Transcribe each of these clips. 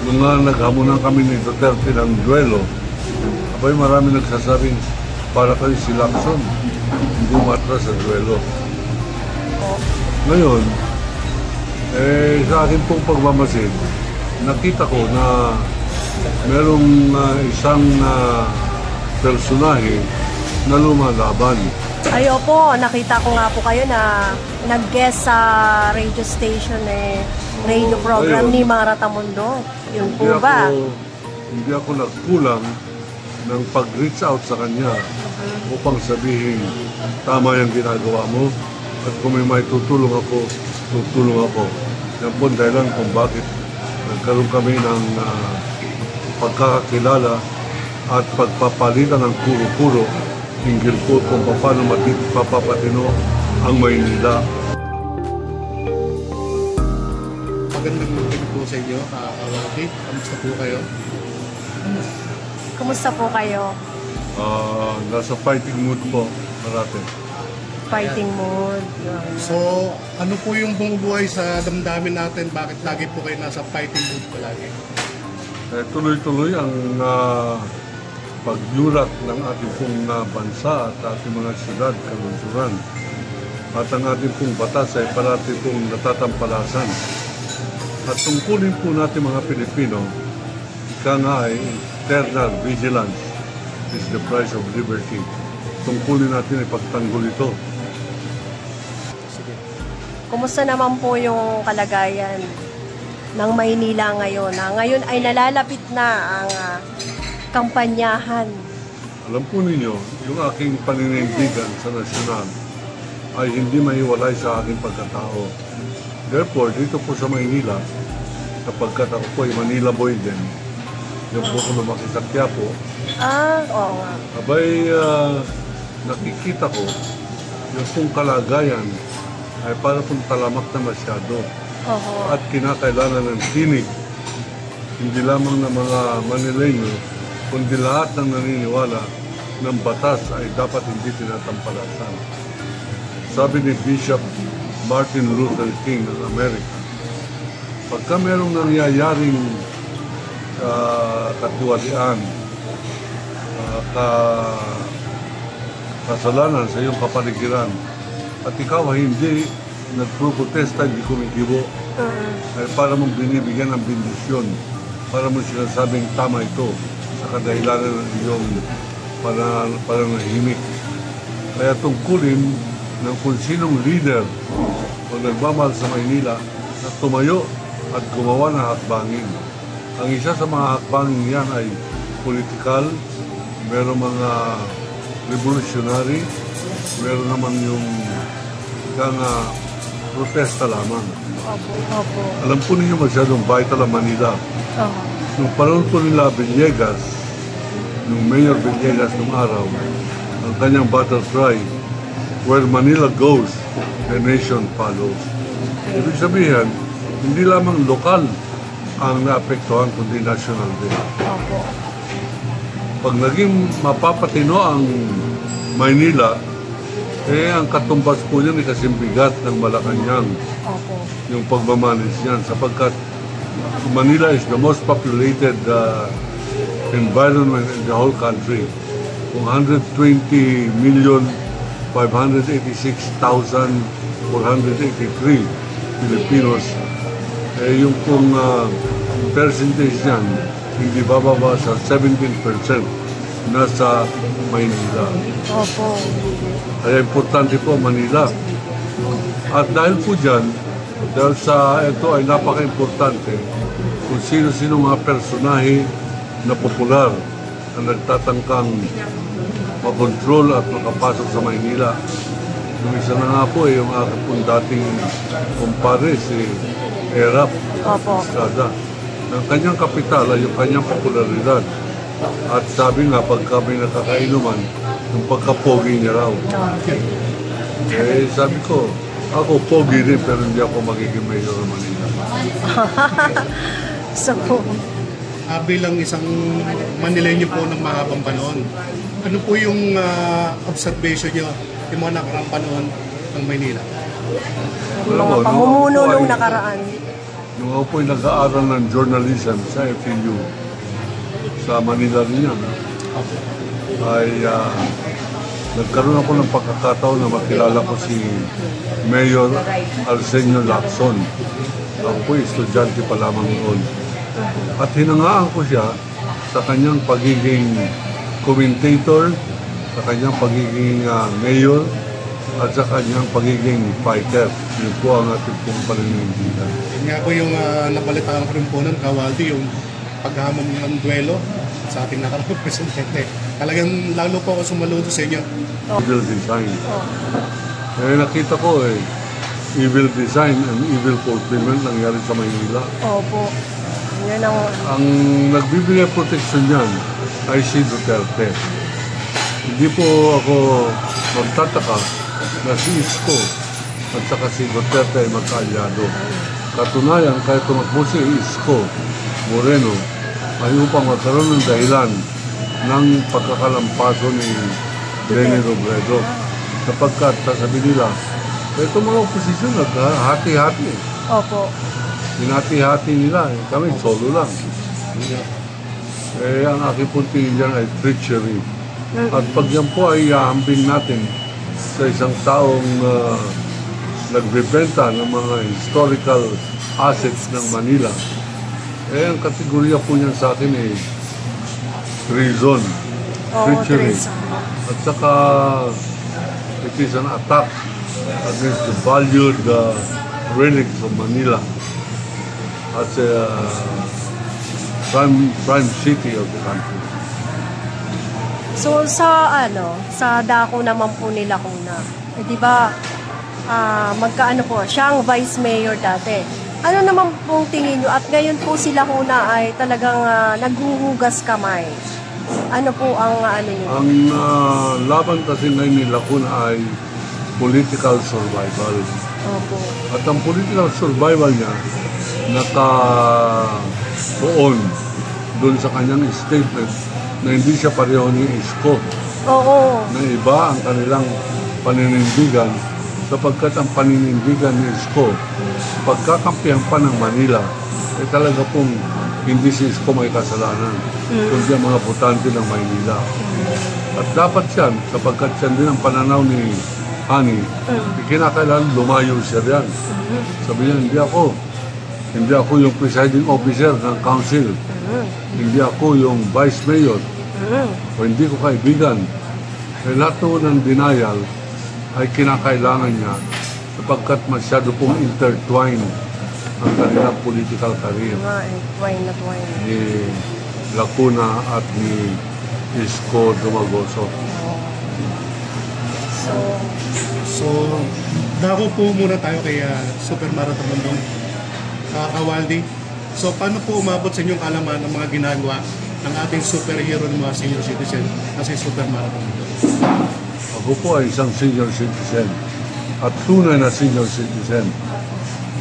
nung naghamunan kami ni Duterte ng duelo, abay marami nagsasabing para kayo si Lacson, hindi umatras sa duelo. Ngayon, sa akin pong pagmamasid, nakita ko na merong isang personahe na lumalaban. Ay, opo, nakita ko nga po kayo na nag-guest sa radio station radio program ni Mang Ratamundo. Yun po ba? Hindi ako nagkulang ng pag-reach out sa kanya upang sabihin, tama yung ginagawa mo at kung may tutulong ako, tutulong ako. Yan po dahilan kung bakit nagkaroon kami ng pagkakakilala at pagpapalitan ng puro-puro hinggil po kung paano mapapatino ang Maynila. Magandang gabi po sa inyo, Kawaki. Kamusta po kayo? Kumusta po kayo? Nasa fighting mood po, marate. Fighting mood. So, ano po yung bumubuhay sa damdamin natin? Bakit lagi po kayo nasa fighting mood palagi? Tuloy-tuloy ang paglurak ng ating pong bansa at ating mga siyudad, kalunsuran. At ang ating pong batas ay parati pong natatampalasan. At tungkulin po natin mga Pilipino, ika nga ay eternal vigilance is the price of liberty. Tungkulin natin ay pagtanggol ito. Sige. Kumusta naman po yung kalagayan ng Maynila ngayon? Ngayon ay nalalapit na ang kampanyahan. Alam po ninyo, yung aking paninindigan sa nasyonal ay hindi maiwalay sa aking pagkatao. Therefore, dito po sa Maynila, kapagkat ako po ay Manila boy din, yung po ko lumaki sa Quiapo, Oo nga. abay nakikita ko yung pong kalagayan ay para pong talamak na masyado at kinakailangan ng tinig, hindi lamang ng mga Manileño, kundi lahat ng naniniwala ng batas ay dapat hindi tinatampalasan. Sabi ni Bishop Martin Luther King ng Amerika, pagka merong nangyayaring katiwalian, kasalanan sa iyong kapaligiran, at ikaw ay hindi nagpro-protesta, hindi kumikibo, ay para mong binibigyan ng bendisyon, para mong sinasabing tama ito sa kadahilanan ng iyong pananahimik. Kaya tungkulin ng kung sinong leader o nagmamahal sa Maynila na tumayo at gumawa ng hakbangin. Ang isa sa mga hakbangin yan ay political, meron mga revolutionary, meron naman yung protesta lamang. Opo. Alam po ninyo masyadong vital ang Manila. Nung panahon po nila Villegas, nung Mayor Villegas nung araw, ang kanyang battle cry, where Manila goes, the nation follows. Ibig sabihin, hindi lamang lokal ang naapektuhan, kundi national din. Opo. Pag naging mapapatino ang Maynila, ang katumbas po niyan ay kasimbigat ng Malacanang. Opo. Yung pagmamanis niyan, sapagkat Manila is the most populated environment in the whole country. Kung 120,586,483 Filipinos, yung pong percentage niyan, hindi bababa sa 17% nasa Maynila. Opo. Kaya importante po Manila. At dahil po dyan, dahil sa ito ay napaka-importante kung sino-sino mga personahe na popular na nagtatangkang makontrol at makapasok sa Maynila. Yung isa na nga po yung aking pong dating kumpare, si Erap Estrada. Ng kanyang kapital ay yung kanyang popularidad. At sabi nga, pag kami nakakainuman, yung pagkapogi niya raw. Sabi ko, ako pogi rin pero hindi ako magiging mayor ng Manila. So, Bilang isang Manileño po ng mahabang panahon, ano po yung observation nyo yung mga nakarang panahon ng Maynila? yung mga pamumuno nung nakaraan. Nung ako po'y nag-aaral ng journalism sa FEU, sa Manila rin yan, ay nagkaroon ako ng pagkakataon na makilala ko si Mayor Arsenio Lacson. Ako po'y estudyante pa lamang noon. At hinangaan ko siya sa kanyang pagiging commentator, sa kanyang pagiging mayor, at sa kanyang pagiging fighter. Yun po ang ating pong paninindigan. Yun nga po yung napalitaan ko rin po ng Kawaldi, yung paghamon ng duelo sa ating nakarapang presidente. Talagang lalo po ako sumaludo sa inyo. Evil design. Nakita ko evil design and evil fulfillment nangyari sa Maynila. Opo. Yan ang nagbibigay proteksyon niyan ay si Duterte. Hindi po ako magtataka na si Isko at saka si Duterte ay magkaalyado. Katunayan, kahit tumakbo si Isko Moreno ay upang magkaroon ng dahilan ng pagkakalampaso ni Leni Robredo. Sapagkat sasabi nila, itong mga oposisyon naghati-hati. Opo. Hinati-hati nila. Kami solo lang. Ang aking puntingin dyan ay treachery. At pag yan po ay hambing natin sa isang taong nagbebenta ng mga historical assets ng Manila, ang kategorya po niyan sa akin ay treason, treachery. At saka it is an attack against the valued relics of Manila as a prime city of the country. So sa dako naman po nila kuna. Di ba magkaano po, siya ang vice mayor dati. Ano naman pong tingin nyo? At ngayon po sila kuna ay talagang naghuhugas kamay. Ano po ang ano nyo? Ang laban kasi ngayon nila kuna ay political survival. Opo. At ang political survival niya nakapoon doon sa kanyang statement na hindi siya pareho ni Isko. Oo. Na iba ang kanilang paninindigan sapagkat ang paninindigan ni Isko pagkakampihan pa ng Manila ay talaga pong hindi si Isko may kasalanan kundi ang mga botante ng Maynila. At dapat yan sapagkat yan din ang pananaw ni Hani, kinakailangan lumayo siya riyan. Sabi niya, hindi ako yung presiding officer ng council. Hindi ako yung vice mayor. O hindi ko kaibigan. Lahat ng denial ay kinakailangan niya sapagkat masyado pong intertwined ang kanilang political career. Ni Lacuna at ni Isko Dumagoso. So, dako po muna tayo kay Super Marathon Bandong. Kawaldi, so paano po umabot sa inyong kalaman ng mga ginagawa ng ating superhero ng mga senior citizen na si Super Marathon Bandong? Ako po ay isang senior citizen at tunay na senior citizen.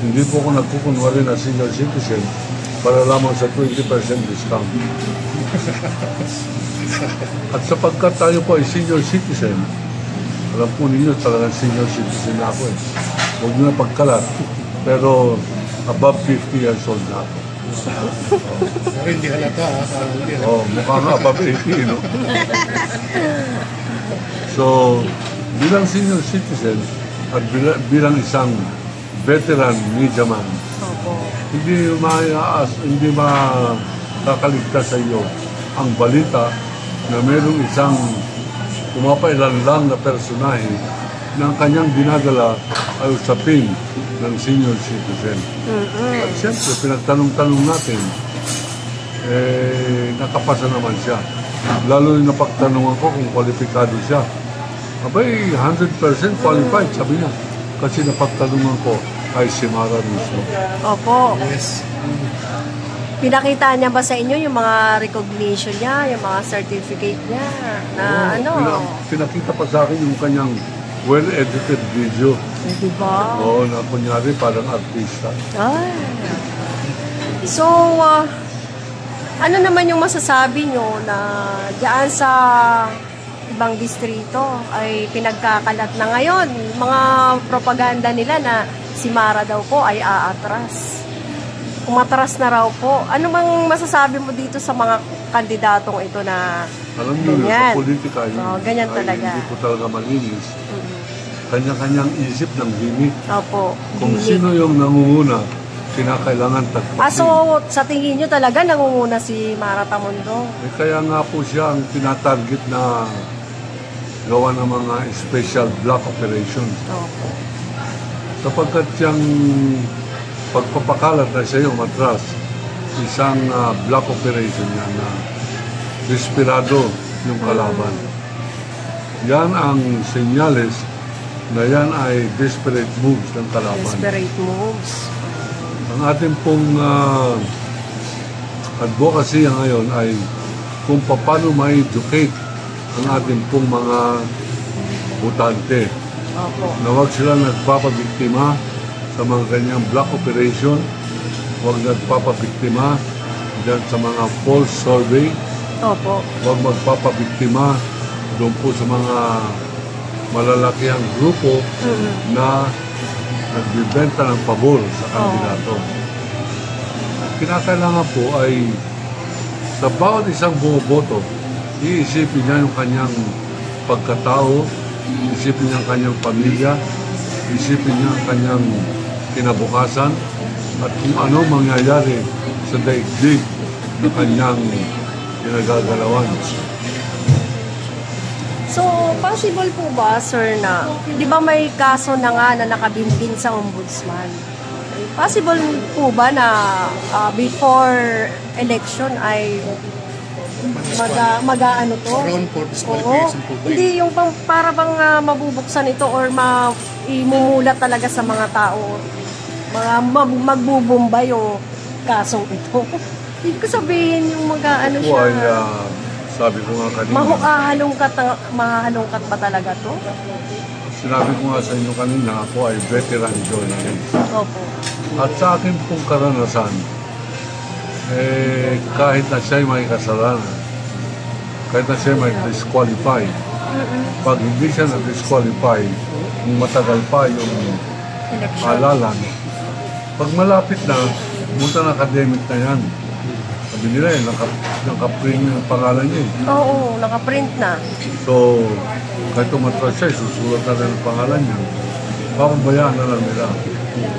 Hindi po ako nagkukunwari na senior citizen para lamang sa 20% discount. At sapagkat tayo po ay senior citizen, alam po ninyo talagang senior citizen na ako eh. Huwag nyo na pagkalat. Pero above 50 years old na ako. Pero hindi halata mukha nga above 80, no? So, bilang senior citizen at bilang isang veteran media man, hindi makakaligtas sa iyo ang balita na mayroong isang pumapailanlang na personahe na ang kanyang dinadala ay usapin ng senior citizen. At siyempre, pinagtanong-tanong natin, nakapasa naman siya. Lalo yung napagtanungan ko kung kwalipikado siya. Abay, 100% qualified, sabi niya. Kasi napagtanungan ko ay si Mara mismo. Opo. Yes. Pinakita niya ba sa inyo yung mga recognition niya, yung mga certificate niya? Na Pinakita pa sa akin yung kanyang well-edited video. Diba? Oo, na kunyari parang artista. Ay. So, ano naman yung masasabi nyo na diyan sa ibang distrito ay pinagkakalat na ngayon? Mga propaganda nila na si Mara daw po ay aatras. umatras na raw po. Ano bang masasabi mo dito sa mga kandidatong ito na Alam niyo, ganyan? sa politika, Ganyan talaga. hindi po talaga malinis. Kanya-kanyang isip ng limit. Opo. Kung Limit. sino yung nangunguna, kinakailangan tagpasin. So, sa tingin nyo talaga nangunguna si Mara Tamundong? Kaya nga po siya ang tinatarget na gawa ng mga special block operations. Opo. Sapagkat siyang pagpapakalat na siya yung matras, isang block operation yan na desperado yung kalaban. Yan ang senyales na yan ay desperate moves ng kalaban. Desperate moves. Ang ating pong advocacy ngayon ay kung paano ma-educate ang ating pong mga botante. Opo. Na huwag sila nagpapabiktima sa mga kanyang block operation, huwag nagpapabiktima dyan sa mga false survey, Opo. huwag magpapabiktima doon po sa mga malalakihang grupo na nagbibenta ng pabor sa kandidato. Kinakailangan po ay sa bawat isang bumoboto, iisipin niya yung kanyang pagkatao, isipin niya ang kanyang pamilya, isipin niya ang kanyang kinabukasan, at kung ano mangyayari sa daigdig na kanyang pinagagalawan. So, possible po ba, sir, na, di ba may kaso na nga na nakabinbin sa ombudsman? Possible po ba na before election ay mag-ano to? Round for Oo. disqualification po ba? Hindi yung para bang mabubuksan ito or imumulat talaga sa mga tao. Mga magbubumba yung kasong ito. Hindi ko sabihin yung mag-ano Po ay, siya. sabi ko nga kanina, Mahahalungkat ba talaga to? sinabi ko nga sa inyo kanina, ako ay veteran journalist. Opo. At sa akin pong karanasan, kahit na siya'y may kasalanan, kahit na siya'y may disqualify, pag hindi siya na-disqualify, kung matagal pa yung Election. halalan, pag malapit na, pumunta na academic na yan. Sabi nila nakaprint yung pangalan niya. Oo, nakaprint na. So, kahit umatras siya, susulat na rin ang pangalan niya. Papabayaan na lang nila.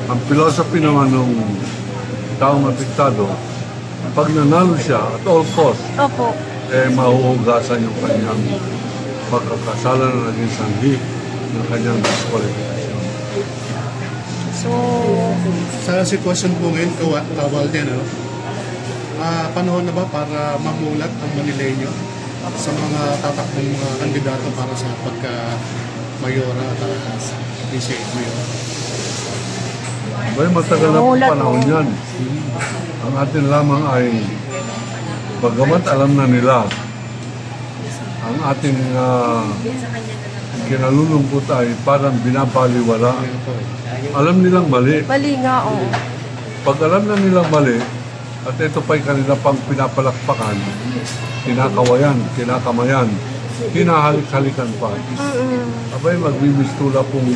Ang philosophy naman ng taong apektado, pag nanalo siya at all cost, Opo. mahuhugasan yung kanyang pagkakasala na naging sanhi ng kanyang disqualification. So, Sa sitwasyon po ngayon, Walden, panahon na ba para mamulat ang Manileño sa mga tatakbong mga kandidato para sa pagka-mayora at vice mayor? May matagal na po Mamulat, panahon oo. yan. Ang atin lamang ay, bagamat alam na nila, ang ating kinalulungkot ay parang binabaliwala. Alam nilang mali. mali nga, oo. Pag alam na nilang mali, at ito pa'y kanila pang pinapalakpakan, kinakawayan, kinakamayan, hinahalik-halikan pa. Abay, magbibistula pong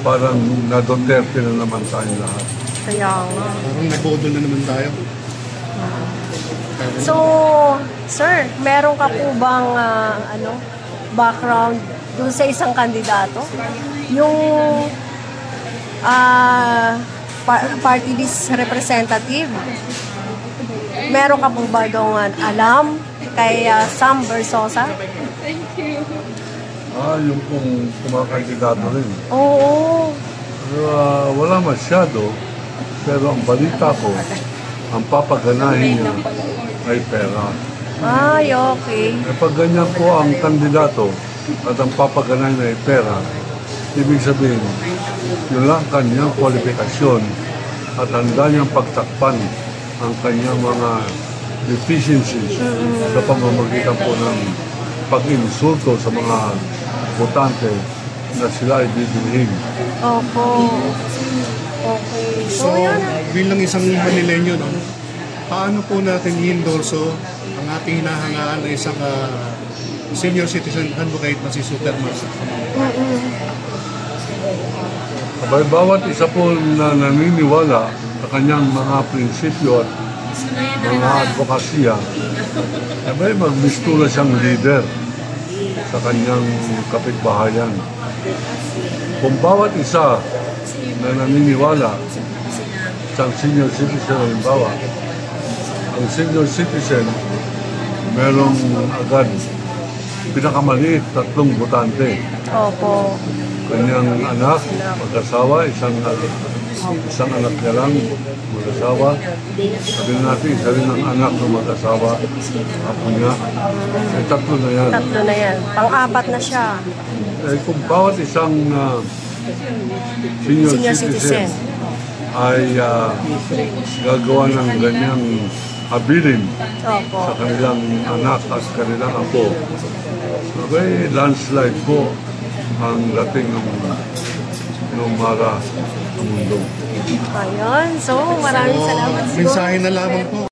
parang na Duterte na naman tayong lahat. Kaya nga. Parang nabodol na naman tayo. So, sir, meron ka po bang background dun sa isang kandidato? Yung party list representative. Meron ka po ba doon alam kay Sam Versosa? Yung pong kumakandidato rin. Oo. Wala masyado, pero ang balita ko, ang papaganahin niya ay pera. Ay, okay. Pag ganyan po ang kandidato at ang papaganahin ay pera, ibig sabihin, yun lang kanyang kwalifikasyon at handa niyang pagtakpan ang kanyang mga deficiencies sa pamamagitan po ng pag-insulto sa mga botante na sila ay bibilhin. Opo. Okay. So, So, yan. bilang isang Manileño, paano po natin i-endorso ang ating hinahangaan na isang senior citizen advocate na si Superman? Abay, bawat isa po na naniniwala sa kanyang mga prinsipyo at mga advokasya, abay, magmistura siyang leader sa kanyang kapitbahayan. Kung bawat isa na naniniwala sa senior citizen, halimbawa, ang senior citizen, merong agad pinakamaliit 3 botante. Opo. Kanyang anak, mag-asawa, isang anak niya lang, mag-asawa. Sabihin natin, isa rin ang anak ng mag-asawa, apo niya. 3 na yan. 3 na yan. Pang-4 na siya. Kung bawat isang senior citizen ay gagawa ng ganyang habilin Opo. sa kanilang anak at kanilang apo, abay, landslide po ang dating ng mara sa mundo. Ayun. So, maraming salamat. Mensahe na lamang po.